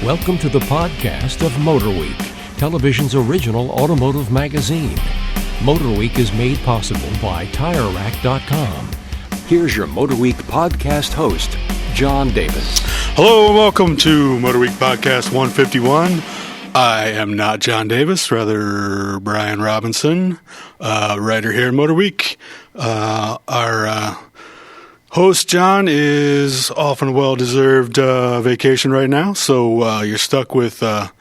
Welcome to the podcast of MotorWeek, television's original automotive magazine. MotorWeek is made possible by TireRack.com. Here's your MotorWeek podcast host, John Davis. Hello and welcome to MotorWeek Podcast 151. I am not John Davis, rather Brian Robinson, writer here at MotorWeek. Our host, John, is off on a well-deserved vacation right now, so you're stuck with the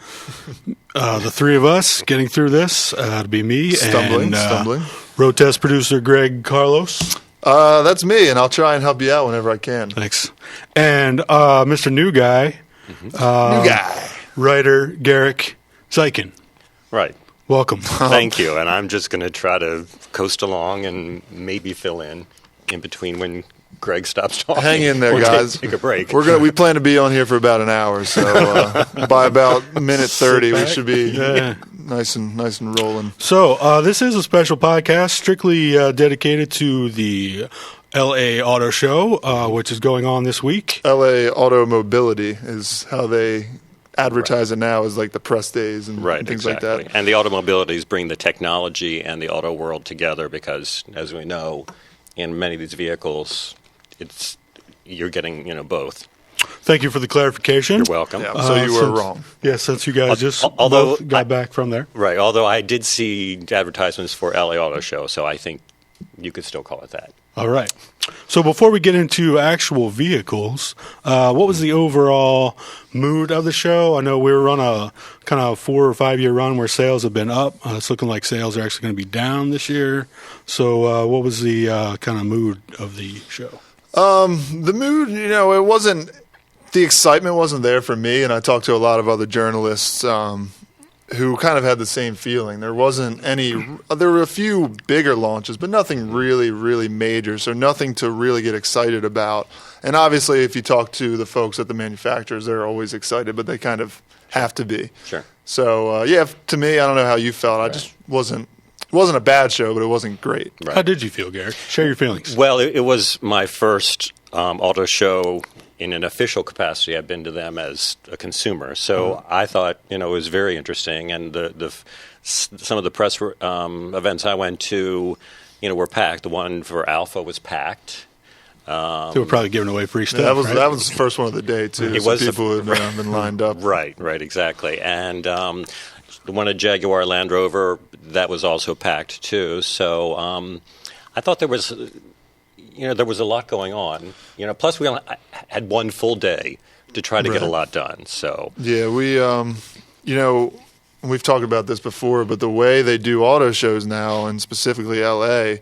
three of us getting through this. It'll be me stumbling. Road test producer Greg Carlos. That's me, and I'll try and help you out whenever I can. Thanks. And Mr. New Guy. New guy. Writer Garick, Zikan. Right. Welcome. Thank you. And I'm just going to try to coast along and maybe fill in between when Greg stops talking. Hang in there, or guys. Take a break. We plan to be on here for about an hour, so by about minute 30, we should be nice and rolling. So this is a special podcast strictly dedicated to the LA Auto Show, which is going on this week. LA Auto Mobility is how they advertise it now, as like the press days and things like that. And the automobilities bring the technology and the auto world together because, as we know, in many of these vehicles, you're getting both. Thank you for the clarification. You're welcome. Yeah, so you were wrong. Yeah, since you guys both got back from there. Right, although I did see advertisements for LA Auto Show, so I think you could still call it that. All right. So before we get into actual vehicles, what was the overall mood of the show? I know we were on a kind of 4 or 5 year run where sales have been up. It's looking like sales are actually going to be down this year. So what was the kind of mood of the show? The mood, it wasn't – the excitement wasn't there for me, and I talked to a lot of other journalists who kind of had the same feeling. There wasn't any – there were a few bigger launches, but nothing really, really major, so nothing to really get excited about. And obviously, if you talk to the folks at the manufacturers, they're always excited, but they kind of have to be. Sure. So, to me, I don't know how you felt. I just wasn't – it wasn't a bad show, but it wasn't great. Right. How did you feel, Gary? Share your feelings. Well, it was my first auto show in an official capacity. I've been to them as a consumer, so I thought it was very interesting. And some of the press events I went to, were packed. The one for Alpha was packed. They were probably giving away free stuff. That was the first one of the day too. It was people had been lined up. Right, exactly. And the one at Jaguar Land Rover, that was also packed too. So I thought there was a lot going on. Plus we only had one full day to try to get a lot done. So yeah, we we've talked about this before, but the way they do auto shows now, and specifically LA,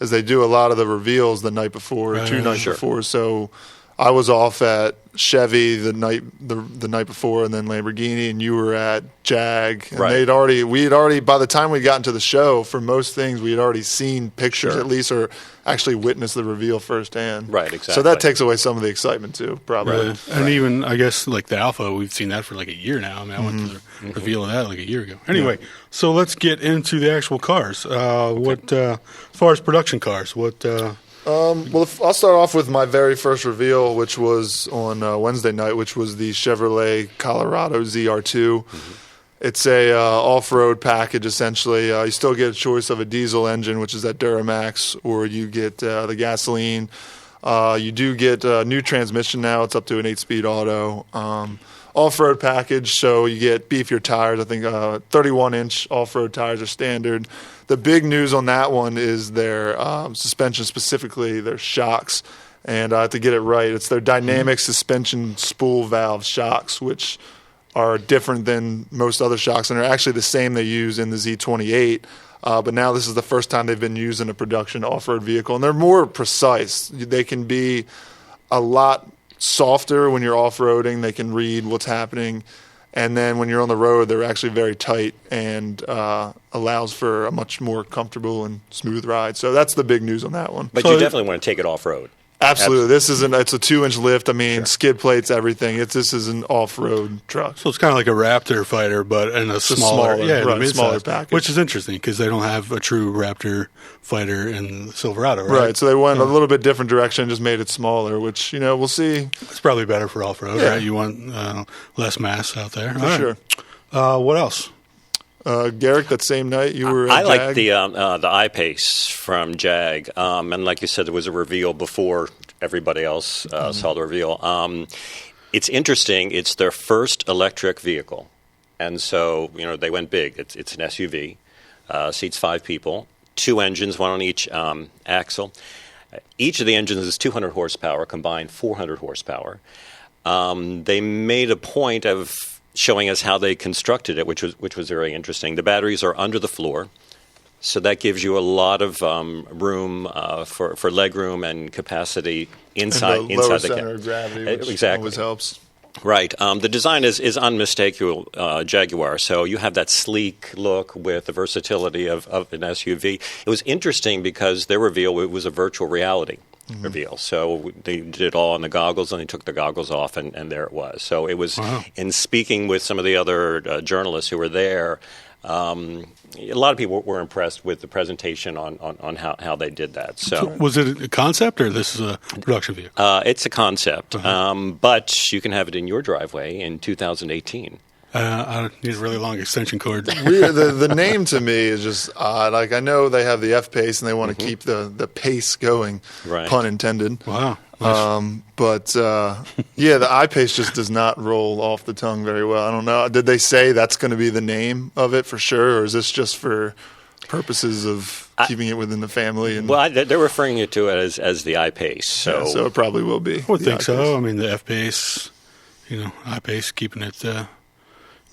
is they do a lot of the reveals the night before, or 2 nights before. So I was off at Chevy the night before, and then Lamborghini, and you were at Jag. And we had already by the time we got into the show, for most things we had already seen pictures at least, or actually witnessed the reveal firsthand. Right, exactly. So that takes away some of the excitement too, probably. Right. And even I guess like the Alpha, we've seen that for like a year now. I mean, I went to the reveal of that like a year ago. Anyway, so let's get into the actual cars. What as far as production cars, what? Well, I'll start off with my very first reveal, which was on Wednesday night, which was the Chevrolet Colorado ZR2. It's a off-road package, essentially. You still get a choice of a diesel engine, which is that Duramax, or you get the gasoline. You do get a new transmission now. It's up to an 8-speed auto. Off-road package, so you get beefier tires. I think 31-inch off-road tires are standard. The big news on that one is their suspension, specifically their shocks. And to get it right, it's their dynamic suspension spool valve shocks, which are different than most other shocks, and are actually the same they use in the Z28. But now this is the first time they've been used in a production off-road vehicle, and they're more precise. They can be a lot softer when you're off-roading. They can read what's happening. And then when you're on the road, they're actually very tight and allows for a much more comfortable and smooth ride. So that's the big news on that one. But you definitely want to take it off-road. Absolutely. It's a 2-inch lift. I mean, skid plates, everything. This is an off-road truck. So it's kind of like a Raptor fighter, but in a smaller smaller package. Which is interesting because they don't have a true Raptor fighter in the Silverado, right? Right. So they went a little bit different direction, just made it smaller, which, we'll see. It's probably better for off-road, right? You want less mass out there. For sure. What else? Garick, that same night you were at I like Jag? the I-Pace from Jag, and like you said, there was a reveal before everybody else saw the reveal. It's interesting. It's their first electric vehicle, and so they went big. It's an SUV, seats 5 people, 2 engines, 1 on each axle. Each of the engines is 200 horsepower, combined 400 horsepower. They made a point of showing us how they constructed it, which was very interesting. The batteries are under the floor, so that gives you a lot of room for leg room and capacity inside the lower the center of gravity, which exactly always helps. Right. The design is unmistakable Jaguar, so you have that sleek look with the versatility of an SUV. It was interesting because their reveal, it was a virtual reality reveal. So they did it all on the goggles, and they took the goggles off, and there it was. So it was, in speaking with some of the other journalists who were there, a lot of people were impressed with the presentation on how they did that. So was it a concept or this is a production vehicle? It's a concept, but you can have it in your driveway in 2018. I need a really long extension cord. The name to me is just odd. Like, I know they have the F-Pace and they want to keep the pace going, pun intended. Wow. But the I-Pace just does not roll off the tongue very well. I don't know. Did they say that's going to be the name of it for sure, or is this just for purposes of keeping it within the family? Well, they're referring to it as the I-Pace. So it probably will be. I would think so. I mean, the F-Pace, I-Pace, keeping it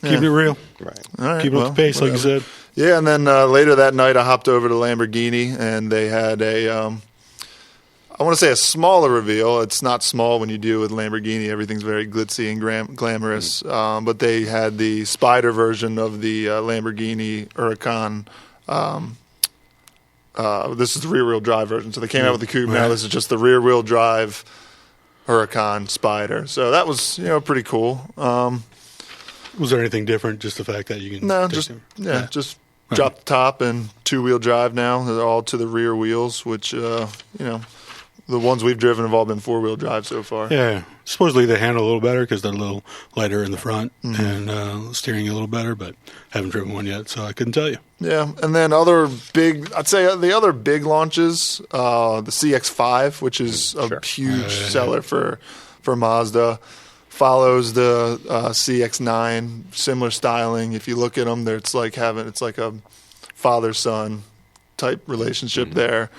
real. Right. All right. Keeping up the pace, like you said. Yeah, and then later that night I hopped over to Lamborghini, and they had I want to say a smaller reveal. It's not small when you deal with Lamborghini. Everything's very glitzy and glamorous. But they had the Spider version of the Lamborghini Huracan. This is the rear-wheel drive version. So they came out with the coupe. Now this is just the rear-wheel drive Huracan Spider. So that was pretty cool. Was there anything different? Just the fact that you can just drop the top and 2-wheel drive now. They're all to the rear wheels, which the ones we've driven have all been 4-wheel drive so far. Yeah, supposedly they handle a little better because they're a little lighter in the front and steering a little better. But haven't driven one yet, so I couldn't tell you. Yeah, and then I'd say the other big launches, the CX-5, which is a huge seller for Mazda. Follows the CX-9, similar styling. If you look at them, it's like a father-son type relationship there.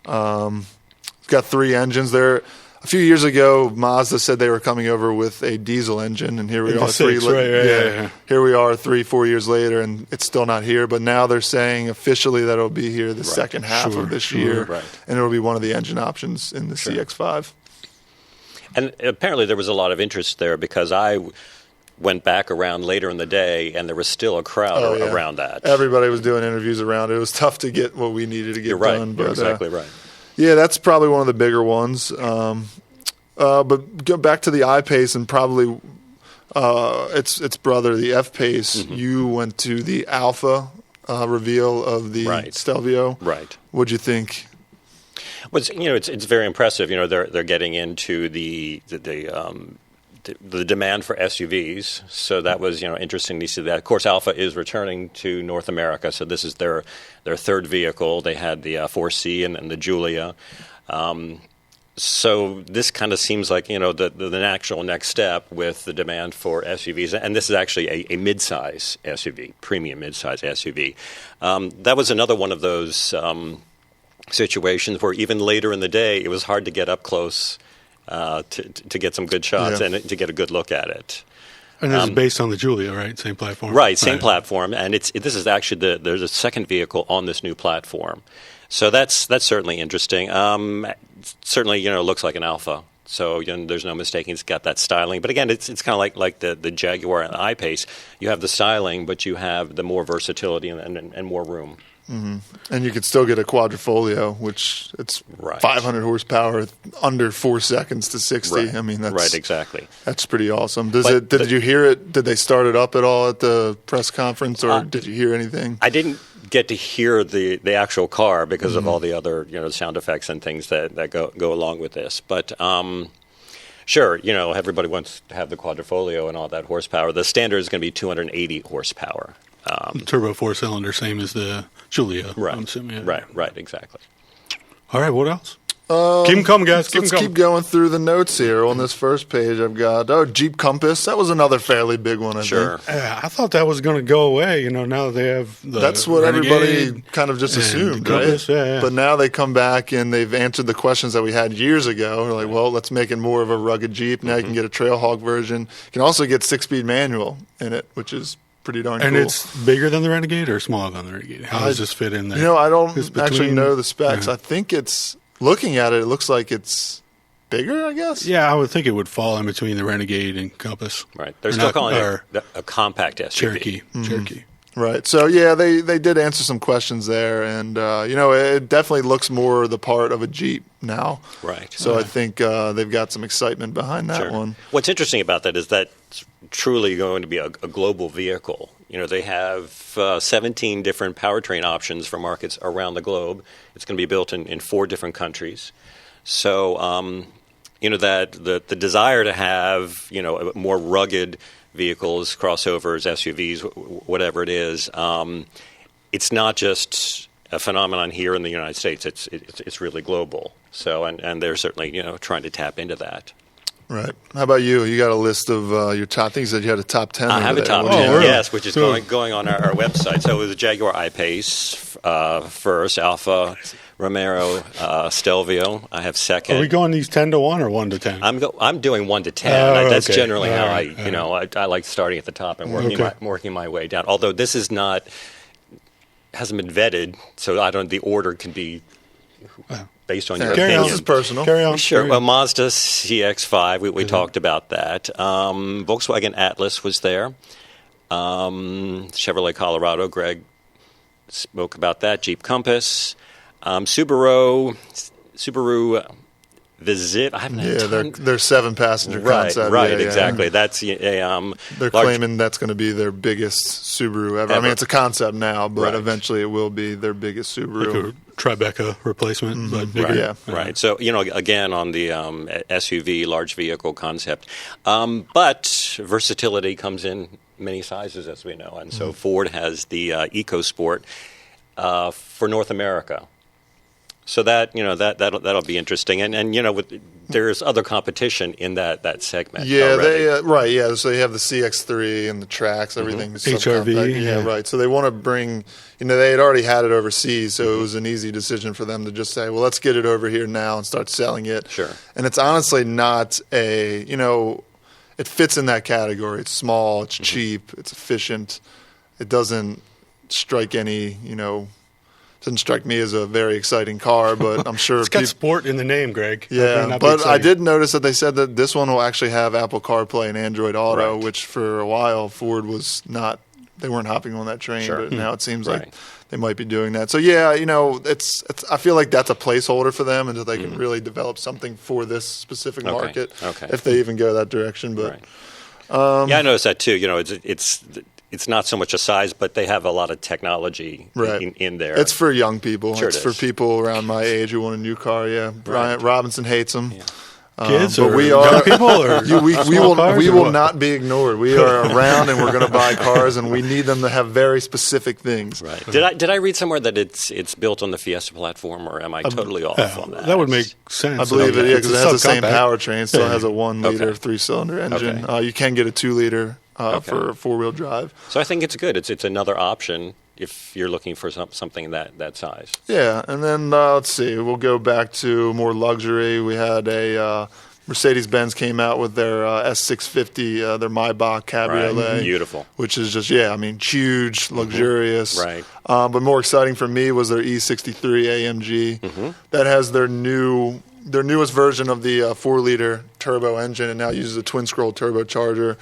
It's got 3 engines there. A few years ago, Mazda said they were coming over with a diesel engine, and here we are. Here we are 3-4 years later, and it's still not here. But now they're saying officially that it'll be here the second half of this year, and it'll be one of the engine options in the CX-5. And apparently there was a lot of interest there because I went back around later in the day and there was still a crowd around that. Everybody was doing interviews around it. It was tough to get what we needed to get done. You're exactly right. Yeah, that's probably one of the bigger ones. But go back to the I-Pace and probably its brother, the F-Pace. You went to the Alpha reveal of the Stelvio. Right. What'd you think? Well, it's very impressive. They're getting into the demand for SUVs, so that was interesting to see that. Of course, Alpha is returning to North America, so this is their third vehicle. They had the 4C and the Giulia. So this kind of seems like the natural next step with the demand for SUVs, and this is actually a mid-size SUV, premium mid-size SUV. That was another one of those situations where even later in the day it was hard to get up close to get some good shots and to get a good look at it. And this is based on the Giulia, right? Same platform? Right, same platform. And this is actually there's a second vehicle on this new platform. So that's certainly interesting. Certainly, it looks like an Alpha. So there's no mistaking it's got that styling. But again, it's kind of like the Jaguar and the I-Pace. You have the styling, but you have the more versatility and more room. And you could still get a quadrifolio, which it's 500 horsepower, under 4 seconds to 60. Right. I mean, that's right, exactly. That's pretty awesome. Did you hear it? Did they start it up at all at the press conference, or did you hear anything? I didn't get to hear the actual car because of all the other sound effects and things that go along with this. But sure, everybody wants to have the quadrifolio and all that horsepower. The standard is going to be 280 horsepower. Turbo 4-cylinder, same as the Giulia. Right. I'm assuming, Right, exactly. All right, what else? Keep them coming, guys. Let's keep going through the notes here. On this first page, I've got Jeep Compass. That was another fairly big one, I think. I thought that was going to go away. Now that they have the That's what Renegade everybody kind of just assumed, Compass, right? Yeah. But now they come back and they've answered the questions that we had years ago. We're like, well, let's make it more of a rugged Jeep. Now you can get a Trailhawk version. You can also get 6-speed manual in it, which is pretty darn cool. And it's bigger than the Renegade or smaller than the Renegade? How does this fit in there? I don't actually know the specs. I think it's, looking at it looks like it's bigger, I guess. Yeah, I would think it would fall in between the Renegade and Compass. Right. They're still calling it a compact SUV. Cherokee. Right. So, yeah, they did answer some questions there. And, it definitely looks more the part of a Jeep now. Right. So I think they've got some excitement behind that one. What's interesting about that is that it's truly going to be a global vehicle. They have 17 different powertrain options for markets around the globe. It's going to be built in 4 different countries. So, that the desire to have, more rugged vehicles, crossovers, SUVs, whatever it is, it's not just a phenomenon here in the United States. It's really global. So, and they're certainly, trying to tap into that. Right. How about you? You got a list of your top things that you had a top 10. I have a top 10, really? yes, which is going on our website. So it was a Jaguar I-Pace first, Alfa Romero Stelvio. I have second. Are we going these 10 to 1 or 1 to 10? I'm doing 1 to 10. That's generally how I I like starting at the top and working my way down. Although this is hasn't been vetted, so the order can be based on your opinion. This is personal. Carry on. Sure. Well, Mazda CX-5, we talked about that. Volkswagen Atlas was there. Chevrolet Colorado, Greg spoke about that. Jeep Compass. Subaru Visit. I haven't had time. They're 7-passenger concept. Right, exactly. That's they're claiming that's going to be their biggest Subaru ever. I mean, it's a concept now, but eventually it will be their biggest Subaru. Like a Tribeca replacement, but bigger. Right. So, again, on the SUV, large vehicle concept. But versatility comes in many sizes, as we know. And so Ford has the EcoSport for North America. So that'll be interesting, and there's other competition in that segment. Yeah, already. Yeah, so you have the CX-3 and the tracks, everything's HRV. Yeah, right. So they want to bring. They had already had it overseas, so it was an easy decision for them to just say, well, let's get it over here now and start selling it. Sure. And it's honestly not it fits in that category. It's small, it's cheap, it's efficient. It doesn't strike any doesn't strike me as a very exciting car, but I'm sure it's got sport in the name, Greg. Yeah, but I did notice that they said that this one will actually have Apple CarPlay and Android Auto, which for a while Ford was not. They weren't hopping on that train, but now it seems like they might be doing that. So yeah, it's. I feel like that's a placeholder for them until they can really develop something for this specific market. Okay. If they even go that direction, but I noticed that too. It's not so much a size, but they have a lot of technology in there. It's for young people. Sure it's for people around my age who want a new car. Yeah, Brian Robinson hates them. Yeah. Kids but or we are young people or we will not be ignored. We are around and we're going to buy cars, and we need them to have very specific things. Right. Did I read somewhere that it's built on the Fiesta platform, or am I totally off on that? That would make sense. I believe it because it has the same powertrain. Still has a 1-liter 3-cylinder engine. Okay. You can get a 2-liter for 4-wheel drive. So I think it's good. It's another option if you're looking for something that size. Yeah, and then let's see. We'll go back to more luxury. We had a Mercedes-Benz came out with their S650, their Maybach Cabriolet. Right. Beautiful. Which is just, huge, luxurious. Right. But more exciting for me was their E63 AMG. That has their newest version of the 4-liter turbo engine and now uses a twin-scroll turbocharger.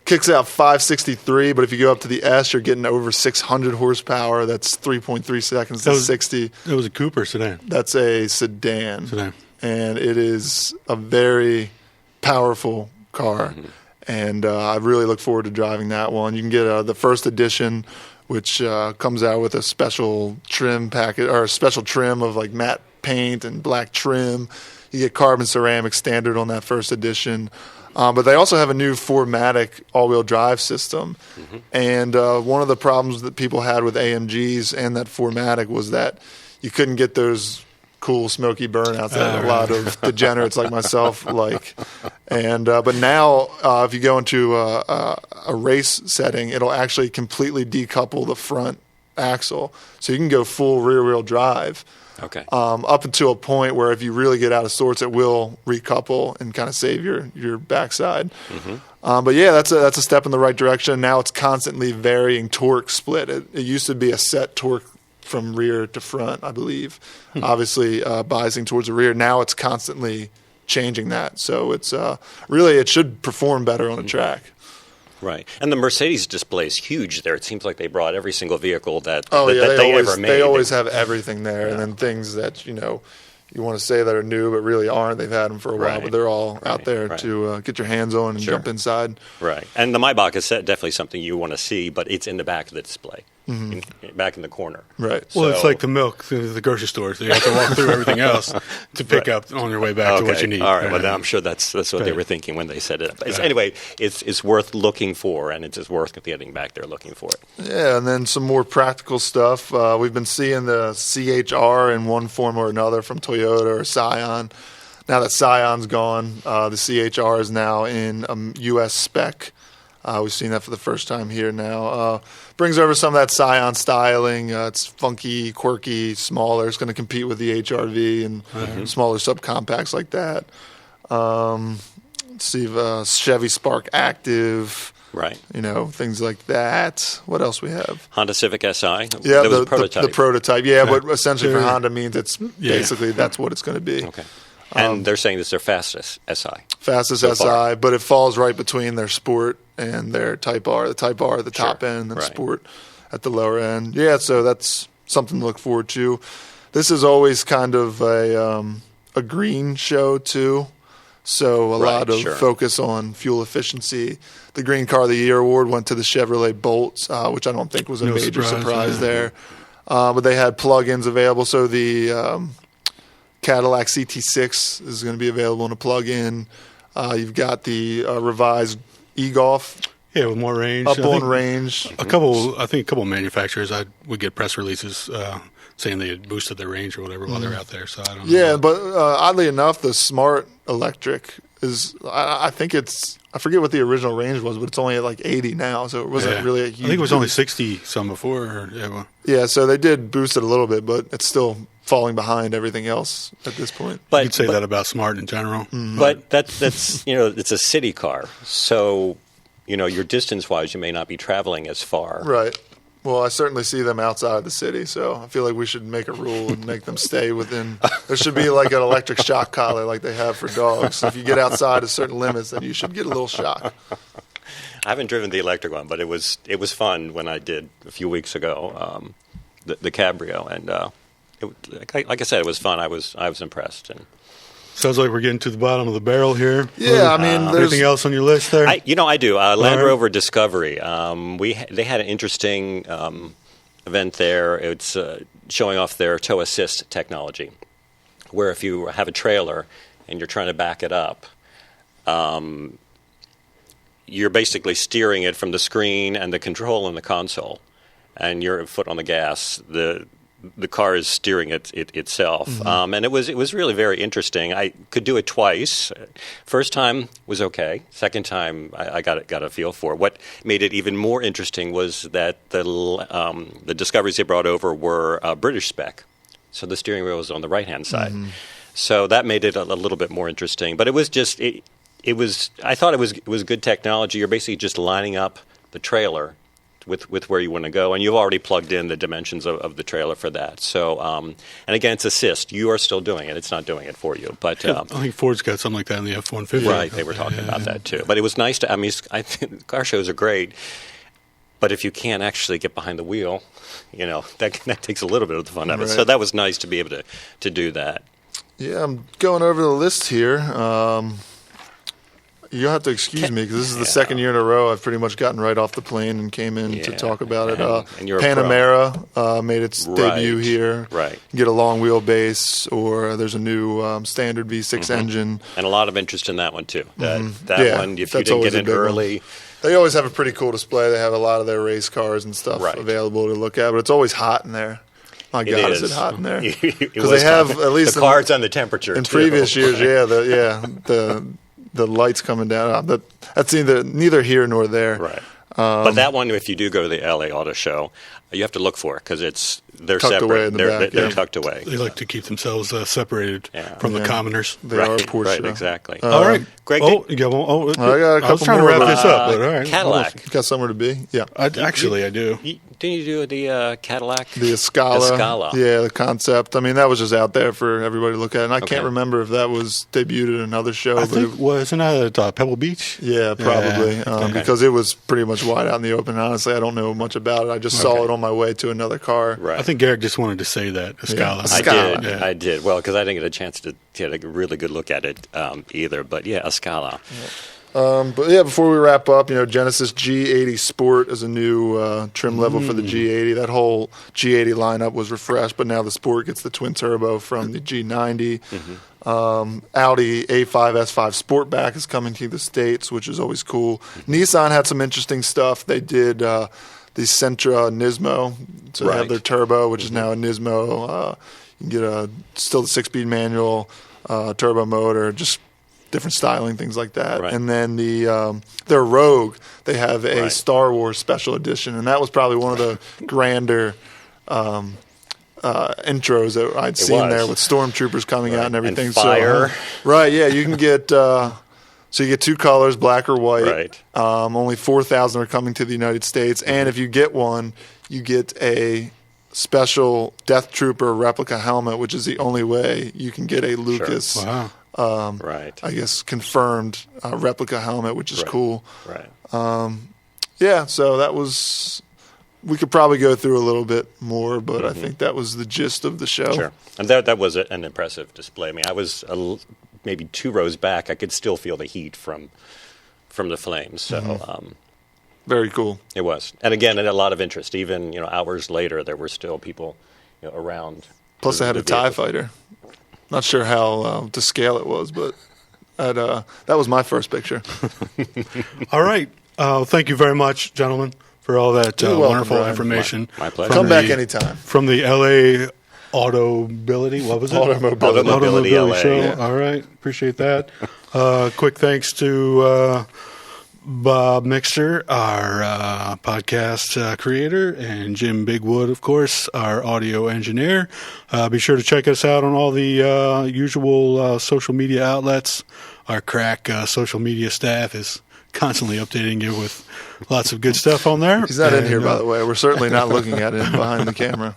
kicks out 563, but if you go up to the S, you're getting over 600 horsepower. That's 3.3 seconds to 60. It was a Cooper sedan. That's a sedan. And it is a very powerful car. And I really look forward to driving that one. You can get the first edition, which comes out with a special trim package, or a special trim of like matte paint and black trim. You get carbon ceramic standard on that first edition. But they also have a new 4MATIC all-wheel drive system. And one of the problems that people had with AMGs and that 4MATIC was that you couldn't get those cool smoky burnouts that a lot of degenerates like myself like. And but now if you go into a race setting, it'll actually completely decouple the front axle, so you can go full rear-wheel drive. Okay. Up until a point where if you really get out of sorts, it will recouple and kind of save your backside. But yeah, that's a step in the right direction. Now it's constantly varying torque split. It used to be a set torque from rear to front, I believe. Obviously, biasing towards the rear. Now it's constantly changing that. So it's really, it should perform better on the track. Right. And the Mercedes display is huge there. It seems like they brought every single vehicle that they ever made. They always have everything there. And then things that, you want to say that are new but really aren't. They've had them for a while, but they're all out there to get your hands on and jump inside. Right. And the Maybach is definitely something you want to see, but it's in the back of the display, back in the corner. Right. Well, it's like the milk in the grocery store, so you have to walk through everything else to pick up on your way back to what you need. All right. Well, I'm sure that's what they were thinking when they set it up. Anyway, it's worth looking for, and it's worth getting back there looking for it. Yeah, and then some more practical stuff. We've been seeing the CHR in one form or another from Toyota or Scion. Now that Scion's gone, the CHR is now in a U.S. spec. We've seen that for the first time here now. Brings over some of that Scion styling. It's funky, quirky, smaller. It's going to compete with the HRV and smaller subcompacts like that. Let's see, Chevy Spark Active. Right. Things like that. What else we have? Honda Civic SI. Yeah, there was a prototype. The prototype. Yeah, but essentially for Honda means it's basically that's what it's going to be. Okay. And they're saying this is their fastest SI. Fastest SI, but it falls right between their Sport and their Type R. The Type R at the top end and the Sport at the lower end. Yeah, so that's something to look forward to. This is always kind of a green show too, so a lot of focus on fuel efficiency. The Green Car of the Year award went to the Chevrolet Bolt, which I don't think was a major surprise there. But they had plug-ins available, so the Cadillac CT6 is going to be available in a plug-in. You've got the revised e-Golf. Yeah, with more range. Up on range. I think a couple of manufacturers would get press releases saying they had boosted their range or whatever while they're out there. So I don't know. Yeah, but oddly enough, the Smart Electric is, I think it's, I forget what the original range was, but it's only at like 80 now, so it wasn't really a huge I think it was boost. only 60 some before. Yeah, so they did boost it a little bit, but it's still falling behind everything else at this point. But you'd say that about Smart in general. But that's it's a city car, so your distance-wise, you may not be traveling as far. Right. Well, I certainly see them outside of the city, so I feel like we should make a rule and make them stay within. There should be like an electric shock collar like they have for dogs. So if you get outside of certain limits, then you should get a little shock. I haven't driven the electric one, but it was fun when I did a few weeks ago, the Cabrio, and like I said, it was fun. I was impressed. And sounds like we're getting to the bottom of the barrel here. Yeah, I mean, anything else on your list there? I do. Land Rover Discovery. They had an interesting event there. It's showing off their tow assist technology, where if you have a trailer and you're trying to back it up, you're basically steering it from the screen and the control in the console, and your foot on the gas. The car is steering it itself, and it was really very interesting. I could do it twice. First time was okay. Second time, I got a feel for it. What made it even more interesting was that the discoveries they brought over were British spec, so the steering wheel was on the right hand side. So that made it a little bit more interesting. But it was just it was. I thought it was good technology. You're basically just lining up the trailer with where you want to go, and you've already plugged in the dimensions of the trailer for that. So, and again, it's assist. You are still doing it. It's not doing it for you. But I think Ford's got something like that in the F-150. right, they were talking about that too. But it was nice to. I mean, I think car shows are great, but if you can't actually get behind the wheel, that takes a little bit of the fun out of it. So that was nice to be able to do that. Yeah, I'm going over the list here. You'll have to excuse me because this is the second year in a row I've pretty much gotten right off the plane and came in to talk about it. And you're Panamera made its debut here. Right. You get a long wheelbase, or there's a new standard V6 engine. And a lot of interest in that one, too. That one, if you that's didn't get in always a big early. one. They always have a pretty cool display. They have a lot of their race cars and stuff available to look at, but it's always hot in there. My God, is it hot in there? Because they have at least the cards on the temperature. In too. previous years, the lights coming down. That's neither here nor there. Right. But that one, if you do go to the LA Auto Show, you have to look for it because they're tucked separate. Away in the back, they're tucked away. They like to keep themselves separated from the commoners. They are a Porsche. Right, exactly. All right, Greg. I I got a couple was trying to more wrap this up, but all right. Cadillac. Got somewhere to be? Yeah. I do. Didn't you do the Cadillac? The Escala. Escala. Yeah, the concept. I mean, that was just out there for everybody to look at. And I can't remember if that was debuted at another show. I think wasn't that at Pebble Beach? Yeah, probably. Because it was pretty much wide out in the open. Honestly, I don't know much about it. I just saw it on my way to another car. Right. I think Garick just wanted to say that, Escala. Escala. I did. Well, because I didn't get a chance to get a really good look at it either. But yeah, Escala. But yeah, before we wrap up, Genesis G80 Sport is a new trim level for the G80. That whole G80 lineup was refreshed, but now the Sport gets the twin turbo from the G90. Audi A5 S5 Sportback is coming to the States, which is always cool. Nissan had some interesting stuff. They did the Sentra Nismo, so they have their turbo, which is now a Nismo. You can get still the 6-speed manual, turbo motor, just different styling, things like that. Right. And then their Rogue, they have a Star Wars special edition, and that was probably one of the grander intros that I'd seen there with stormtroopers coming out and everything. And fire. So, you can get so you get two colors, black or white. Right. Only 4,000 are coming to the United States, and if you get one, you get a special Death Trooper replica helmet, which is the only way you can get a Lucas. Wow. I guess confirmed replica helmet, which is cool. Right. So that was. We could probably go through a little bit more, but I think that was the gist of the show. Sure, and that was an impressive display. I mean, I was maybe 2 rows back. I could still feel the heat from the flames. So very cool. It was, and again, a lot of interest. Even hours later, there were still people around. Plus, they had a TIE fighter. Not sure how to scale it was, but that was my first picture. All right. Thank you very much, gentlemen, for all that wonderful Brian. information. My pleasure. Come back anytime. From the LA Automobility, what was it? Automobility LA. Show. Yeah. All right. Appreciate that. Quick thanks to Bob Mixter, our podcast creator, and Jim Bigwood, of course, our audio engineer. Be sure to check us out on all the usual social media outlets. Our crack social media staff is constantly updating you with lots of good stuff on there. He's not in here, by the way. We're certainly not looking at him behind the camera.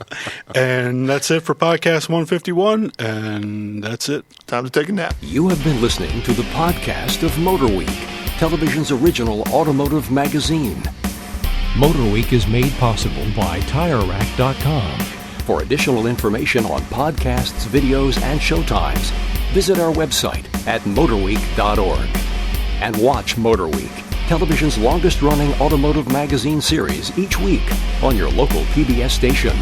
And that's it for Podcast 151, and that's it. Time to take a nap. You have been listening to the podcast of MotorWeek, television's original automotive magazine. MotorWeek is made possible by TireRack.com. For additional information on podcasts, videos, and showtimes, visit our website at motorweek.org. And watch MotorWeek, television's longest-running automotive magazine series each week on your local PBS station.